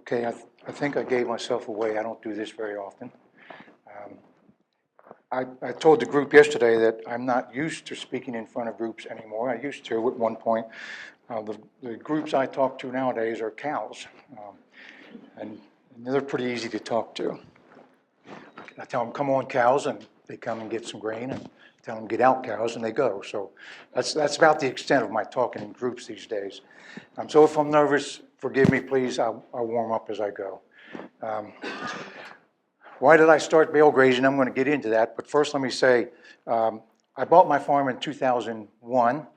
Okay, I think I gave myself away. I don't do this very often. I told the group yesterday that I'm not used to speaking in front of groups anymore. I used to at one point. The groups I talk to nowadays are cows, and they're pretty easy to talk to. I tell them, come on, cows, and they come and get some grain, and tell them, get out, cows, and they go. So that's about the extent of my talking in groups these days. So if I'm nervous, forgive me, please. I'll warm up as I go. Why did I start bale grazing? I'm going to get into that, but first let me say, I bought my farm in 2001.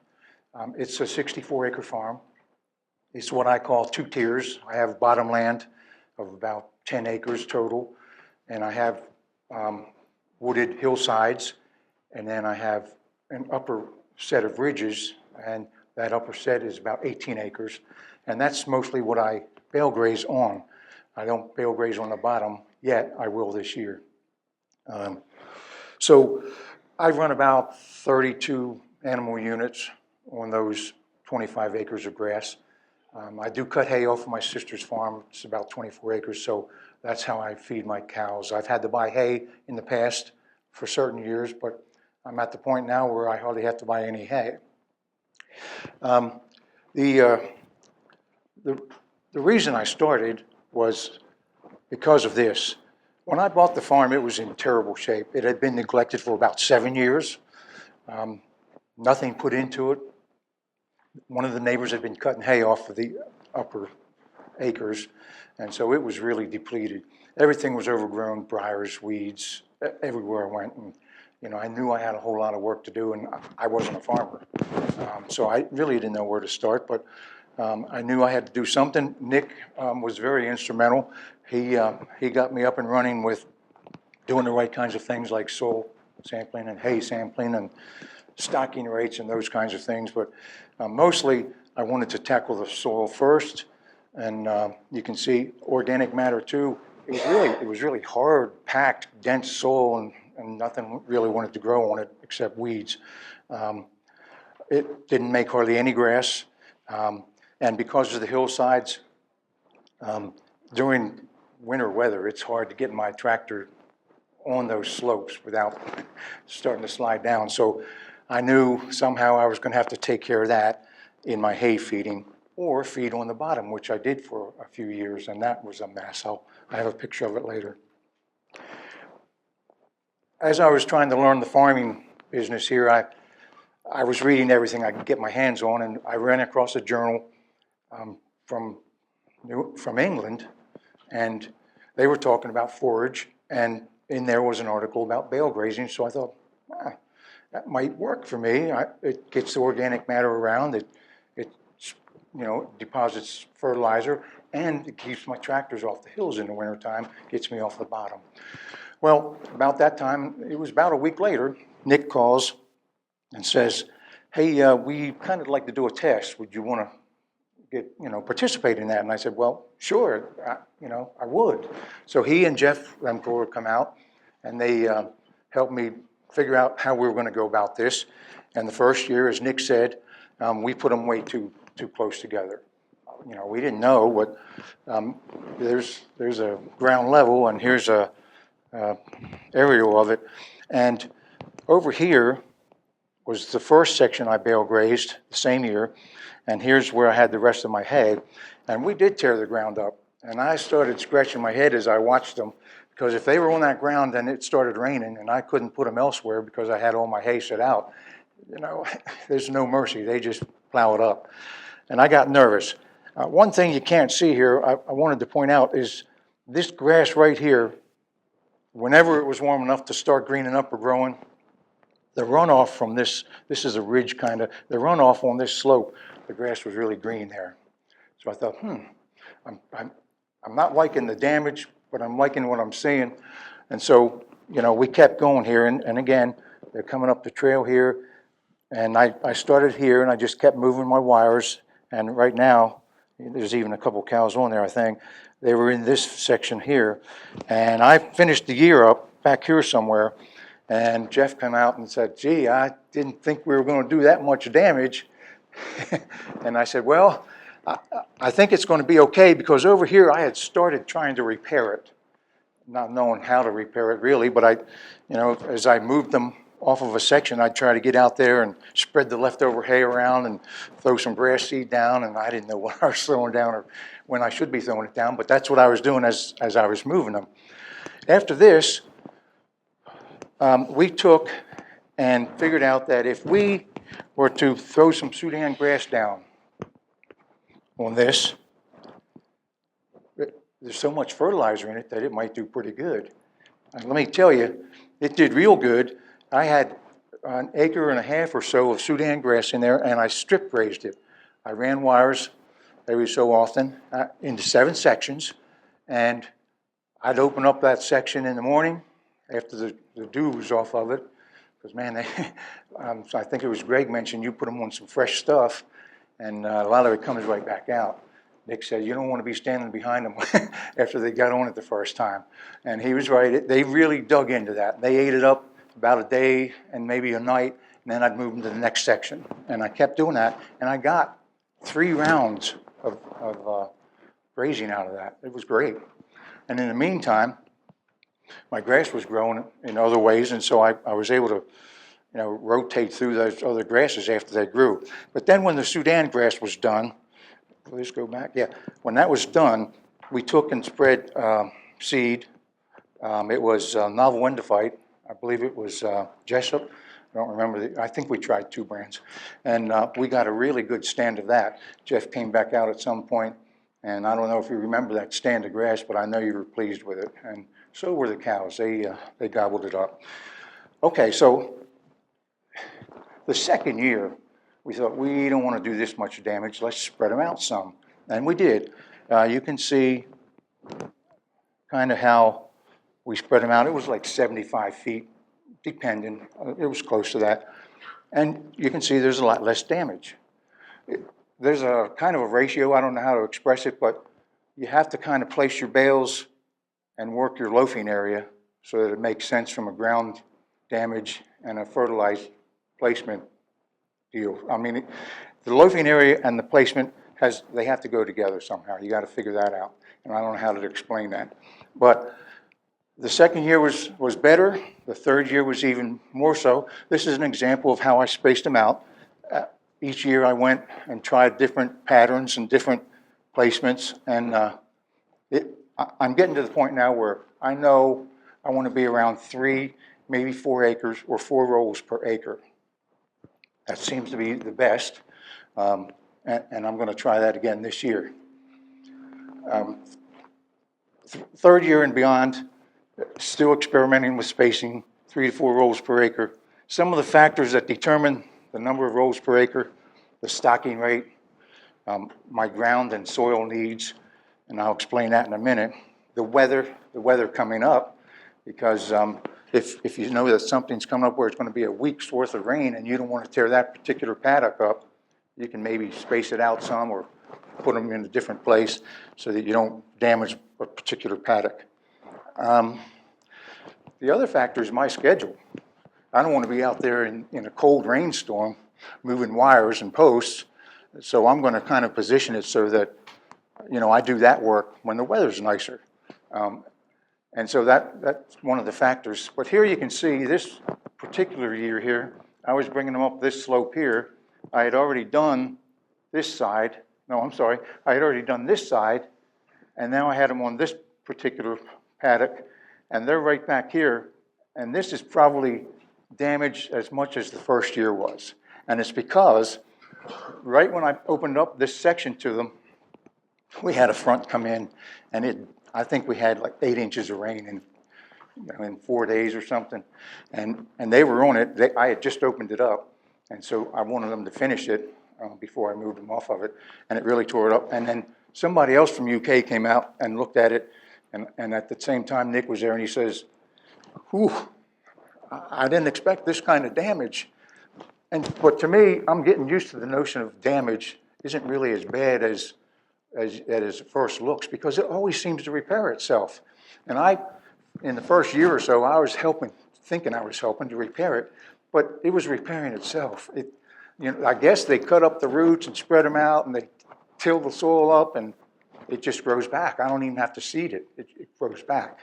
It's a 64-acre farm. It's what I call two tiers. I have bottom land of about 10 acres total, and I have wooded hillsides, and then I have an upper set of ridges, and that upper set is about 18 acres, and that's mostly what I bale graze on. I don't bale graze on the bottom yet. I will this year. So I run about 32 animal units on those 25 acres of grass. I do cut hay off of my sister's farm. It's about 24 acres, so that's how I feed my cows. I've had to buy hay in the past for certain years, but I'm at the point now where I hardly have to buy any hay. The reason I started was because of this. When I bought the farm, it was in terrible shape. It had been neglected for about 7 years. Nothing put into it. One of the neighbors had been cutting hay off of the upper acres, and so it was really depleted. Everything was overgrown, briars, weeds, everywhere I went. And, you know, I knew I had a whole lot of work to do, and I wasn't a farmer. So I really didn't know where to start, but I knew I had to do something. Nick was very instrumental. He got me up and running with doing the right kinds of things like soil sampling and hay sampling and stocking rates and those kinds of things. But mostly I wanted to tackle the soil first, and you can see organic matter too. It was really hard, packed, dense soil, and nothing really wanted to grow on it except weeds. It didn't make hardly any grass. And because of the hillsides, during winter weather, it's hard to get my tractor on those slopes without starting to slide down. So I knew somehow I was going to have to take care of that in my hay feeding or feed on the bottom, which I did for a few years, and that was a mess. I have a picture of it later. As I was trying to learn the farming business here, I was reading everything I could get my hands on, and I ran across a journal from England, and they were talking about forage, and in there was an article about bale grazing, so I thought, that might work for me. It gets the organic matter around, it deposits fertilizer, and it keeps my tractors off the hills in the wintertime, gets me off the bottom. Well, about that time, it was about a week later, Nick calls and says, hey, we kind of like to do a test. Would you want to participate in that? And I said, well, sure, I would. So he and Jeff Remcore come out, and they helped me figure out how we were going to go about this. And the first year, as Nick said, we put them way too close together. We didn't know, but there's a ground level, and here's a aerial of it. And over here was the first section I bale grazed the same year, and here's where I had the rest of my hay. And we did tear the ground up, and I started scratching my head as I watched them, because if they were on that ground and it started raining and I couldn't put them elsewhere because I had all my hay set out, there's no mercy. They just plow it up. And I got nervous. One thing you can't see here, I wanted to point out, is this grass right here, whenever it was warm enough to start greening up or growing, the runoff from this is a ridge kind of, the runoff on this slope, the grass was really green there. So I thought, I'm not liking the damage, but I'm liking what I'm seeing. And so, we kept going here, and again, they're coming up the trail here, and I started here, and I just kept moving my wires, and right now, there's even a couple cows on there, I think. They were in this section here, and I finished the year up back here somewhere, and Jeff came out and said, gee, I didn't think we were going to do that much damage. And I said, well, I think it's going to be okay, because over here I had started trying to repair it, not knowing how to repair it really, but as I moved them off of a section, I'd try to get out there and spread the leftover hay around and throw some grass seed down, and I didn't know what I was throwing down or when I should be throwing it down, but that's what I was doing as I was moving them. After this, we took and figured out that if we were to throw some Sudan grass down on this, there's so much fertilizer in it that it might do pretty good. And let me tell you, it did real good. I had an acre and a half or so of Sudan grass in there, and I strip grazed it. I ran wires every so often into 7 sections, and I'd open up that section in the morning after the dew was off of it, because man, I think it was Greg mentioned you put them on some fresh stuff, and a lot of it comes right back out. Nick said, you don't want to be standing behind them after they got on it the first time. And he was right. They really dug into that. They ate it up about a day and maybe a night, and then I'd move them to the next section. And I kept doing that, and I got 3 rounds of grazing out of that. It was great. And in the meantime, my grass was growing in other ways, and so I was able to rotate through those other grasses after they grew. But then when the Sudan grass was done, let's go back. Yeah, when that was done, we took and spread seed. It was novel endophyte. I believe it was Jessup. I don't remember. I think we tried 2 brands. And we got a really good stand of that. Jeff came back out at some point, and I don't know if you remember that stand of grass, but I know you were pleased with it. And so were the cows. They gobbled it up. Okay, so the second year, we thought, we don't want to do this much damage, let's spread them out some. And we did. You can see kind of how we spread them out. It was like 75 feet, depending. It was close to that. And you can see there's a lot less damage. There's a kind of a ratio, I don't know how to express it, but you have to kind of place your bales and work your loafing area so that it makes sense from a ground damage and a fertilized placement deal. I mean, the loafing area and the placement they have to go together somehow. You got to figure that out, and I don't know how to explain that. But the second year was better. The third year was even more so. This is an example of how I spaced them out. Each year I went and tried different patterns and different placements, and I'm getting to the point now where I know I want to be around 3, maybe 4 acres or 4 rows per acre. That seems to be the best, and I'm going to try that again this year. Third year and beyond, still experimenting with spacing, 3 to 4 rows per acre. Some of the factors that determine the number of rows per acre, the stocking rate, my ground and soil needs, and I'll explain that in a minute. The weather coming up, because if you know that something's coming up where it's going to be a week's worth of rain and you don't want to tear that particular paddock up, you can maybe space it out some or put them in a different place so that you don't damage a particular paddock. The other factor is my schedule. I don't want to be out there in a cold rainstorm moving wires and posts, so I'm going to kind of position it so that I do that work when the weather's nicer. And so that's one of the factors. But here you can see this particular year here, I was bringing them up this slope here. I had already done this side. No, I'm sorry. I had already done this side, and now I had them on this particular paddock, and they're right back here. And this is probably damaged as much as the first year was. And it's because right when I opened up this section to them, we had a front come in, and I think we had like 8 inches of rain in 4 days or something, and they were on it. I had just opened it up, and so I wanted them to finish it before I moved them off of it, and it really tore it up. And then somebody else from UK came out and looked at it, and at the same time Nick was there, and he says, "Whew, I didn't expect this kind of damage." But to me, I'm getting used to the notion of damage isn't really as bad as it first looks, because it always seems to repair itself. And in the first year or so, I was thinking I was helping to repair it, but it was repairing itself. I guess they cut up the roots and spread them out, and they till the soil up and it just grows back. I don't even have to seed it. It grows back.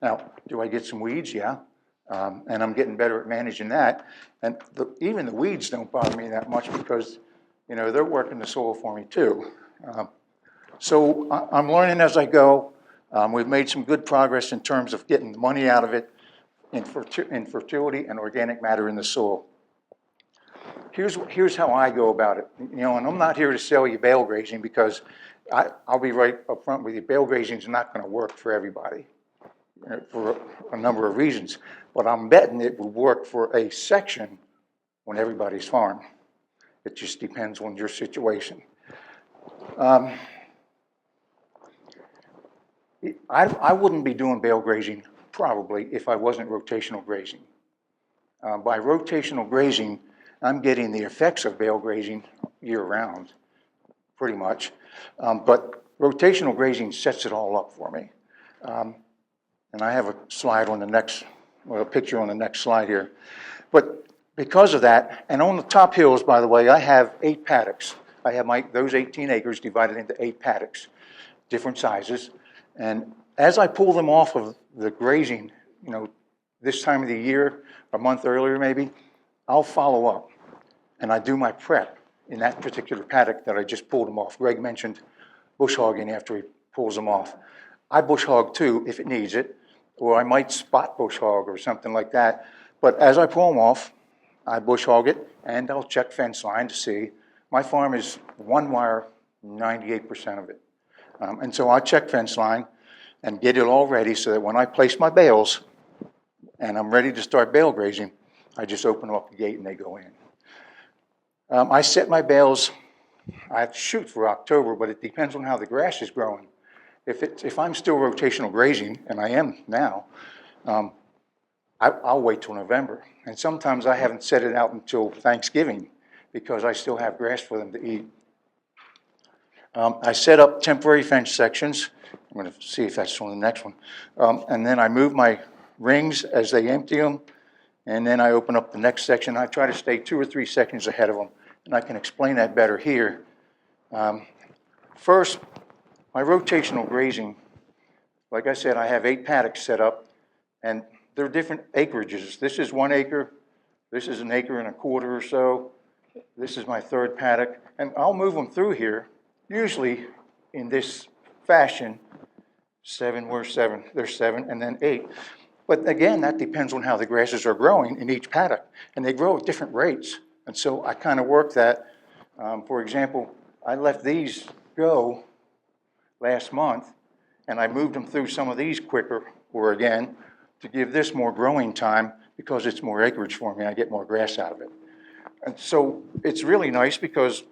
Now, do I get some weeds? Yeah. And I'm getting better at managing that. And even the weeds don't bother me that much because, you know, they're working the soil for me too. So I'm learning as I go. We've made some good progress in terms of getting the money out of it in fertility and organic matter in the soil. Here's how I go about it. You know, and I'm not here to sell you bale grazing because I'll be right up front with you. Bale grazing is not going to work for everybody for a number of reasons. But I'm betting it will work for a section on everybody's farm. It just depends on your situation. I wouldn't be doing bale grazing probably if I wasn't rotational grazing. By rotational grazing, I'm getting the effects of bale grazing year-round, pretty much. But rotational grazing sets it all up for me. And I have a slide on the next, well, a picture on the next slide here. But because of that, and on the top hills, by the way, I have 8 paddocks. I have those 18 acres divided into 8 paddocks, different sizes. And as I pull them off of the grazing, you know, this time of the year, a month earlier maybe, I'll follow up. And I do my prep in that particular paddock that I just pulled them off. Greg mentioned bush hogging after he pulls them off. I bush hog too if it needs it, or I might spot bush hog or something like that. But as I pull them off, I bush hog it and I'll check fence line to see. My farm is one wire, 98% of it. And so I check fence line and get it all ready so that when I place my bales and I'm ready to start bale grazing, I just open up the gate and they go in. I set my bales, I shoot for October, but it depends on how the grass is growing. If I'm still rotational grazing, and I am now, I'll wait till November. And sometimes I haven't set it out until Thanksgiving because I still have grass for them to eat. I set up temporary fence sections. I'm going to see if that's on the next one. And then I move my rings as they empty them. And then I open up the next section. I try to stay 2 or 3 seconds ahead of them. And I can explain that better here. First, my rotational grazing, like I said, I have 8 paddocks set up. And they're different acreages. This is 1 acre. This is 1.25 acres or so. This is my 3rd paddock. And I'll move them through here, usually in this fashion. 7, where's 7? There's 7, and then 8. But again, that depends on how the grasses are growing in each paddock. And they grow at different rates. And so I kind of work that. For example, I let these go last month, and I moved them through some of these quicker, or again, to give this more growing time because it's more acreage for me. I get more grass out of it. And so it's really nice because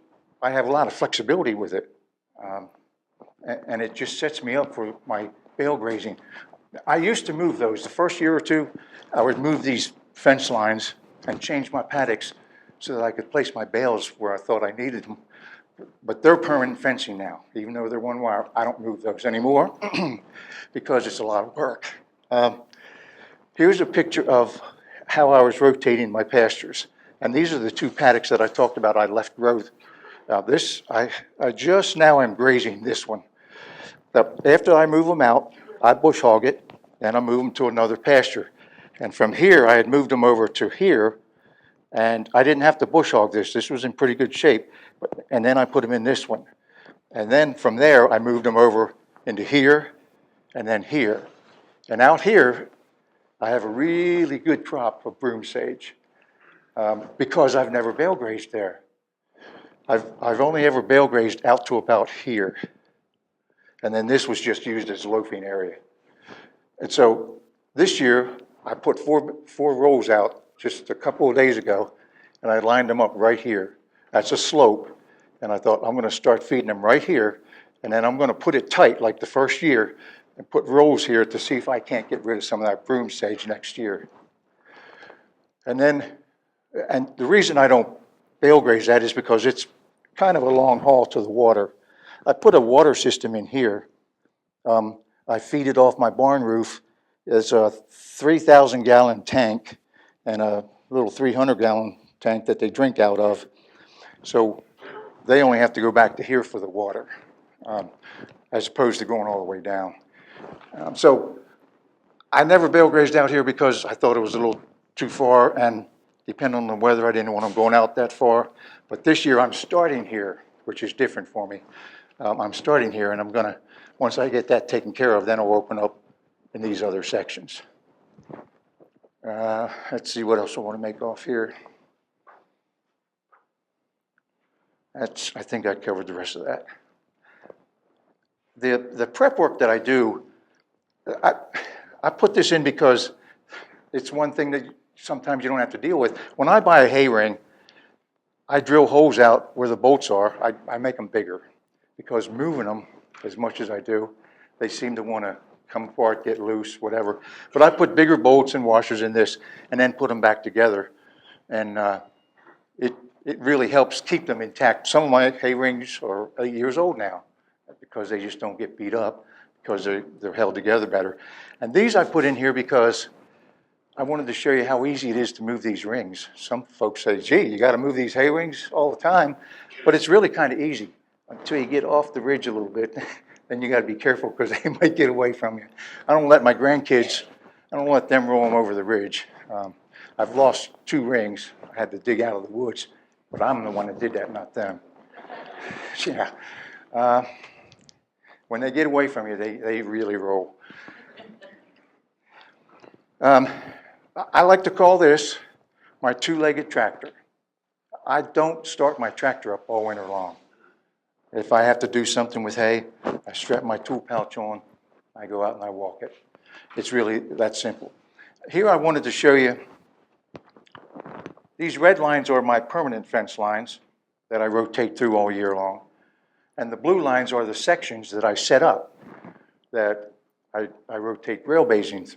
I have a lot of flexibility with it. And it just sets me up for my bale grazing. I used to move those. The first year or two, I would move these fence lines and change my paddocks so that I could place my bales where I thought I needed them. But they're permanent fencing now. Even though they're 1 wire, I don't move those anymore because it's a lot of work. Here's a picture of how I was rotating my pastures. And these are the 2 paddocks that I talked about I left growth. This, I just now am grazing this one. After I move them out, I bush hog it, and I move them to another pasture. And from here, I had moved them over to here, and I didn't have to bush hog this. This was in pretty good shape. And then I put them in this one. And then from there, I moved them over into here, and then here. And out here, I have a really good crop of broom sage because I've never bale grazed there. I've only ever bale grazed out to about here. And then this was just used as loafing area. And so this year, I put four rows out just a couple of days ago, and I lined them up right here. That's a slope, and I thought I'm going to start feeding them right here, and then I'm going to put it tight like the first year and put rows here to see if I can't get rid of some of that broom sage next year. And the reason I don't bale graze that is because it's kind of a long haul to the water. I put a water system in here. I feed it off my barn roof. There's a 3,000-gallon tank and a little 300-gallon tank that they drink out of. So they only have to go back to here for the water, as opposed to going all the way down. So I never bale grazed out here because I thought it was a little too far, and depending on the weather, I didn't want them going out that far. But this year I'm starting here, which is different for me. I'm starting here, and I'm gonna, once I get that taken care of, then I'll open up in these other sections. Let's see what else I want to make off here. I think I covered the rest of that. The prep work that I do, I put this in because it's one thing that sometimes you don't have to deal with. When I buy a hay ring, I drill holes out where the bolts are. I make them bigger because moving them as much as I do, they seem to want to come apart, get loose, whatever. But I put bigger bolts and washers in this and then put them back together. And it really helps keep them intact. Some of my hay rings are 8 years old now because they just don't get beat up because they're held together better. And these I put in here because I wanted to show you how easy it is to move these rings. Some folks say, gee, you got to move these hay rings all the time. But it's really kind of easy until you get off the ridge a little bit. Then you got to be careful because they might get away from you. I don't let my grandkids, I don't let them roll them over the ridge. I've lost 2 rings. I had to dig out of the woods, but I'm the one that did that, not them. Yeah. When they get away from you, they really roll. I like to call this my 2-legged tractor. I don't start my tractor up all winter long. If I have to do something with hay, I strap my tool pouch on, I go out and I walk it. It's really that simple. Here I wanted to show you, these red lines are my permanent fence lines that I rotate through all year long. And the blue lines are the sections that I set up that I rotate bale grazing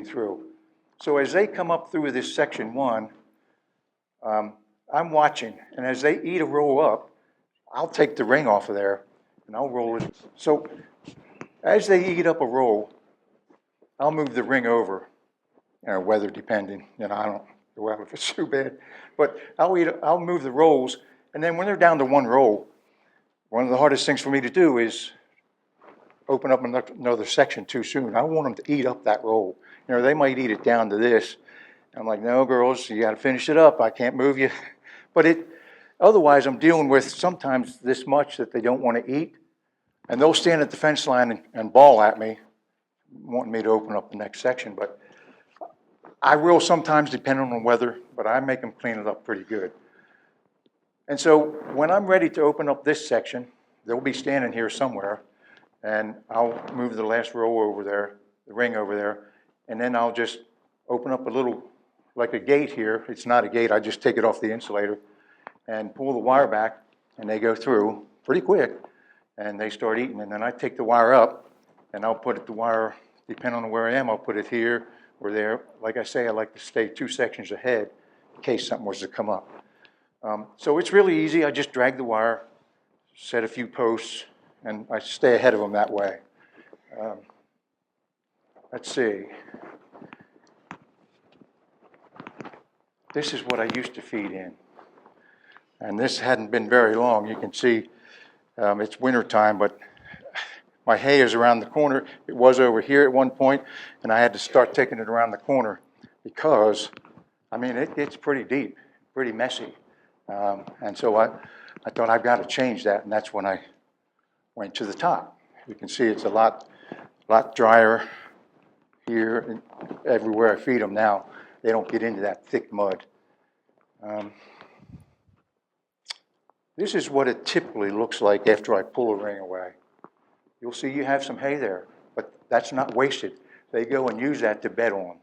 through. So as they come up through this section 1, I'm watching, and as they eat a row up, I'll take the ring off of there and I'll roll it. So as they eat up a roll, I'll move the ring over, weather depending. I don't go out if it's too bad, but I'll move the rolls, and then when they're down to 1 roll, one of the hardest things for me to do is open up another section too soon. I don't want them to eat up that roll. They might eat it down to this. I'm like, no, girls, you got to finish it up. I can't move you. But otherwise, I'm dealing with sometimes this much that they don't want to eat, and they'll stand at the fence line and bawl at me, wanting me to open up the next section. But I will sometimes, depending on the weather, but I make them clean it up pretty good. And so when I'm ready to open up this section, they'll be standing here somewhere, and I'll move the last row over there, the ring over there, and then I'll just open up a little, like a gate here. It's not a gate, I just take it off the insulator and pull the wire back, and they go through pretty quick, and they start eating. And then I take the wire up, and I'll put the wire, depending on where I am, I'll put it here or there. Like I say, I like to stay 2 sections ahead in case something was to come up. So it's really easy. I just drag the wire, set a few posts, and I stay ahead of them that way. Let's see. This is what I used to feed in. And this hadn't been very long. You can see it's winter time, but my hay is around the corner. It was over here at one point, and I had to start taking it around the corner because, it gets pretty deep, pretty messy. And so I thought I've got to change that, and that's when I went to the top. You can see it's a lot drier here and everywhere I feed them now. They don't get into that thick mud. This is what it typically looks like after I pull a ring away. You'll see you have some hay there, but that's not wasted. They go and use that to bed on,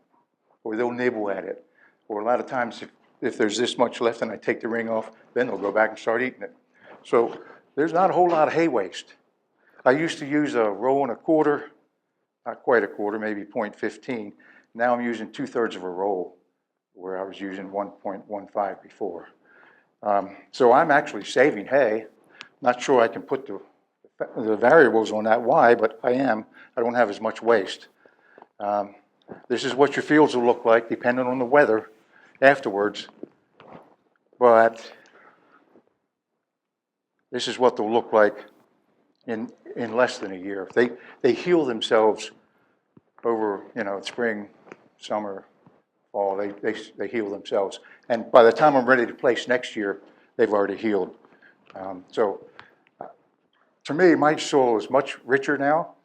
or they'll nibble at it. Or a lot of times, if there's this much left and I take the ring off, then they'll go back and start eating it. So there's not a whole lot of hay waste. I used to use a roll and a quarter, not quite a quarter, maybe 0.15. Now I'm using 2/3 of a roll, where I was using 1.15 before. So I'm actually saving hay. Not sure I can put the variables on that why, but I am. I don't have as much waste. This is what your fields will look like, depending on the weather afterwards. But this is what they'll look like in less than a year. They heal themselves over, spring, summer, fall. They heal themselves. And by the time I'm ready to place next year, they've already healed. So to me, my soil is much richer now.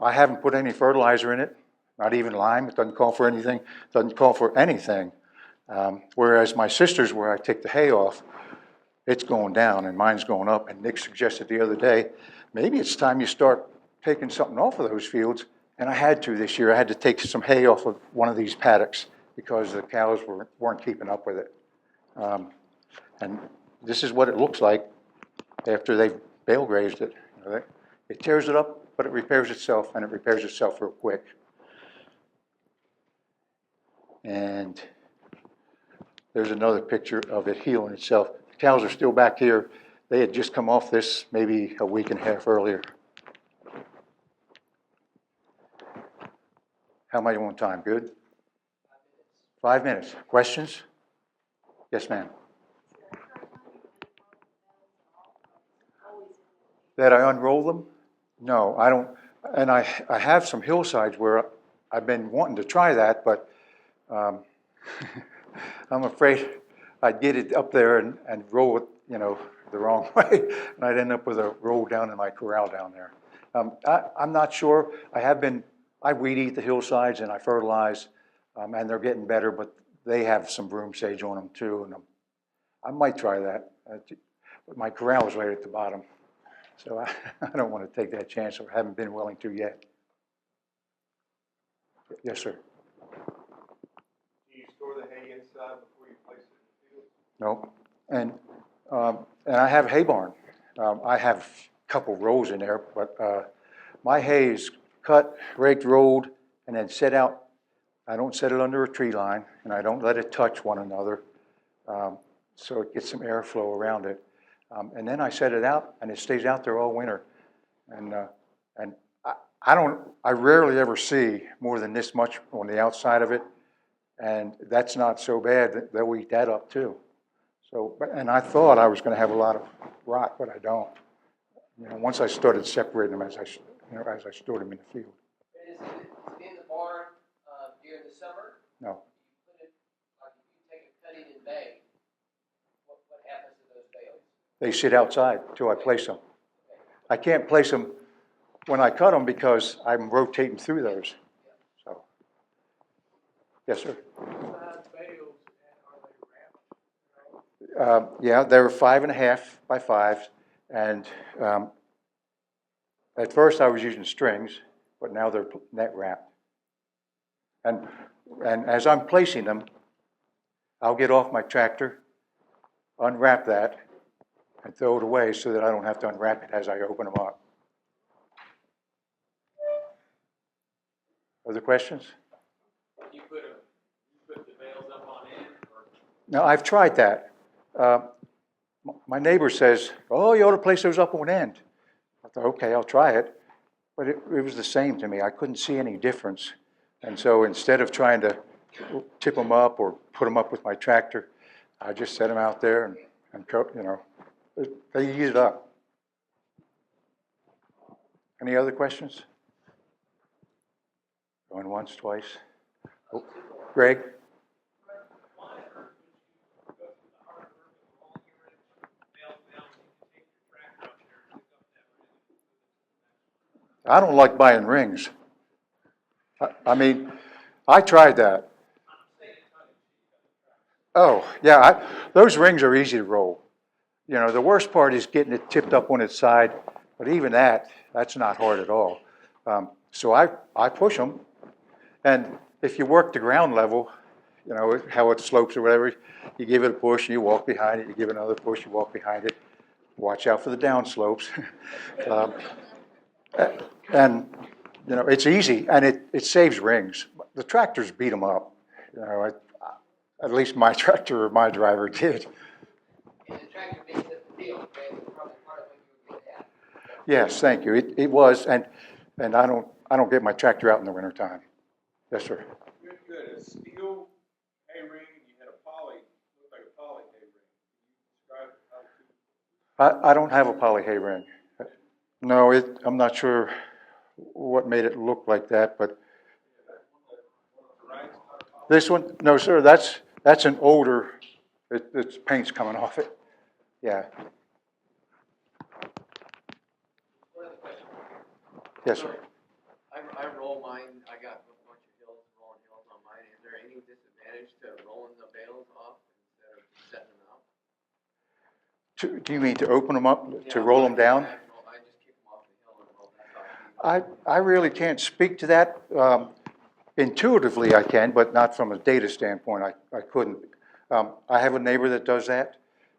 I haven't put any fertilizer in it, not even lime. It doesn't call for anything. It doesn't call for anything. Whereas my sister's, where I take the hay off, it's going down and mine's going up. And Nick suggested the other day, maybe it's time you start taking something off of those fields. And I had to this year. I had to take some hay off of one of these paddocks because the cows weren't keeping up with it. And this is what it looks like after they've bale grazed it. It tears it up, but it repairs itself, and it repairs itself real quick. And there's another picture of it healing itself. The cows are still back here. They had just come off this maybe a week and a half earlier. How am I on time? Good? 5 minutes. Questions? Yes, ma'am. That I unroll them? No, I don't. And I have some hillsides where I've been wanting to try that, but I'm afraid I'd get it up there and roll it, the wrong way, and I'd end up with a roll down in my corral down there. I'm not sure. I weed eat the hillsides and I fertilize, and they're getting better, but they have some broom sage on them too, and I might try that. But my corral is right at the bottom, so I don't want to take that chance, or haven't been willing to yet. Yes, sir. Do you store the hay inside before you place it in the field? No, and I have a hay barn. I have a couple rows in there, but my hay is cut, raked, rolled, and then set out. I don't set it under a tree line, and I don't let it touch one another, so it gets some airflow around it. And then I set it out, and it stays out there all winter. And I rarely ever see more than this much on the outside of it, and that's not so bad. They'll eat that up too. So, and I thought I was going to have a lot of rot, but I don't. Once I started separating them as I stored them in the field. Is it in the barn during the summer? No. You put it, like if you take a cutting in May, what happens to those bales? They sit outside till I place them. I can't place them when I cut them because I'm rotating through those. So, yes, sir. Bales, and are they wrapped? Yeah, they're 5.5 by 5, and at first I was using strings, but now they're net wrapped. And as I'm placing them, I'll get off my tractor, unwrap that, and throw it away so that I don't have to unwrap it as I open them up. Other questions? You put the bales up on end, or? No, I've tried that. My neighbor says, "Oh, you ought to place those up on end." I thought, okay, I'll try it. But it was the same to me. I couldn't see any difference. And so instead of trying to tip them up or put them up with my tractor, I just set them out there and they eat it up. Any other questions? Going once, twice. Oh, Greg? I don't like buying rings. I mean, I tried that. Oh, yeah, those rings are easy to roll. The worst part is getting it tipped up on its side, but even that's not hard at all. So I push them, and if you work the ground level, how it slopes or whatever, you give it a push, you walk behind it, you give it another push, you walk behind it. Watch out for the down slopes. And it's easy, and it saves rings. The tractors beat them up. At least my tractor or my driver did. And the tractor beats up the field, okay? That's probably part of what you were getting at. Yes, thank you. It was, and I don't get my tractor out in the wintertime. Yes, sir. You had a steel hay ring, you had a poly, looked like a poly hay ring. Can you describe how I don't have a poly hay ring. No, I'm not sure what made it look like that, but this one, no, sir, that's an older, it's paint's coming off it. Yeah, One other question. yes, sir. I roll mine, I got a bunch of hills, rolling hills on mine. Is there any disadvantage to rolling the bales off instead of setting them out? Do you mean to open them up, to Yeah, roll them down? I just kick them off the hill and roll, that's how I really can't speak to that. Intuitively, I can, but not from a data standpoint, I couldn't. I have a neighbor that does that.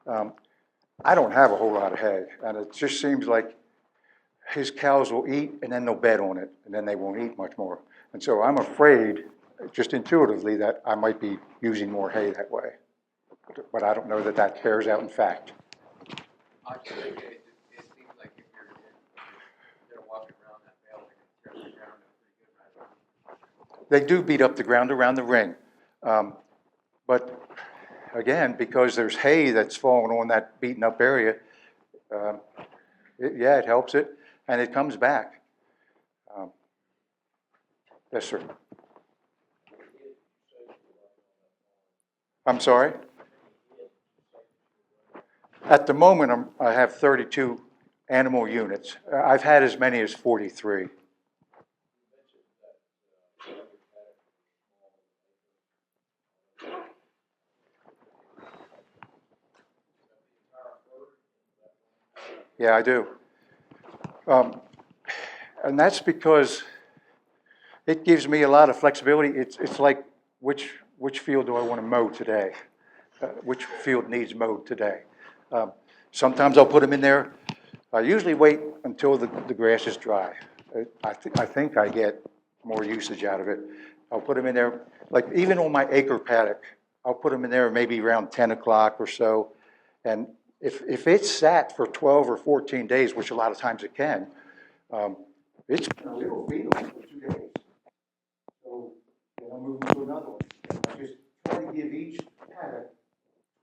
I don't have a whole lot of hay, and it just seems like his cows will eat, and then they'll bed on it, and then they won't eat much more. And so I'm afraid, just intuitively, that I might be using more hay that way. But I don't know that that bears out in fact. I just think it seems like if they're walking around that bale, they can tear the ground up pretty good right around. They do beat up the ground around the ring. But again, because there's hay that's falling on that beaten up area, yeah, it helps it, and it comes back. Yes, sir. I'm sorry? At the moment, I have 32 animal units. I've had as many as 43. Yeah, I do. And that's because it gives me a lot of flexibility. It's like, which field do I want to mow today? Which field needs mowed today? Sometimes I'll put them in there. I usually wait until the grass is dry. I think I get more usage out of it. I'll put them in there, like even on my acre paddock, I'll put them in there maybe around 10 o'clock or so. And if it's sat for 12 or 14 days, which a lot of times it can, it'll feed them for 2 days. So then I'll move them to another one. I just try to give each paddock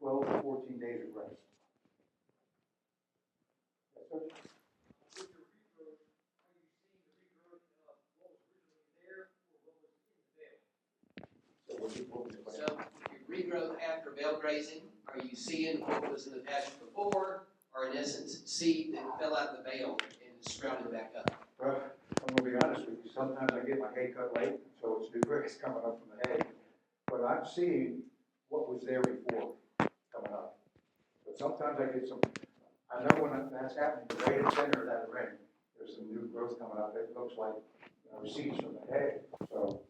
12 to 14 days of rest. Yes, sir? So with your regrowth after bale grazing, are you seeing what was in the patch before, or in essence, seed that fell out of the bale and is sprouting back up? Well, I'm gonna be honest with you, sometimes I get my hay cut late, so it's new grass coming up from the hay. But I'm seeing what was there before coming up. But sometimes I get some, I know when that's happening, right in the center of that ring, there's some new growth coming up. It looks like, seeds from the hay. So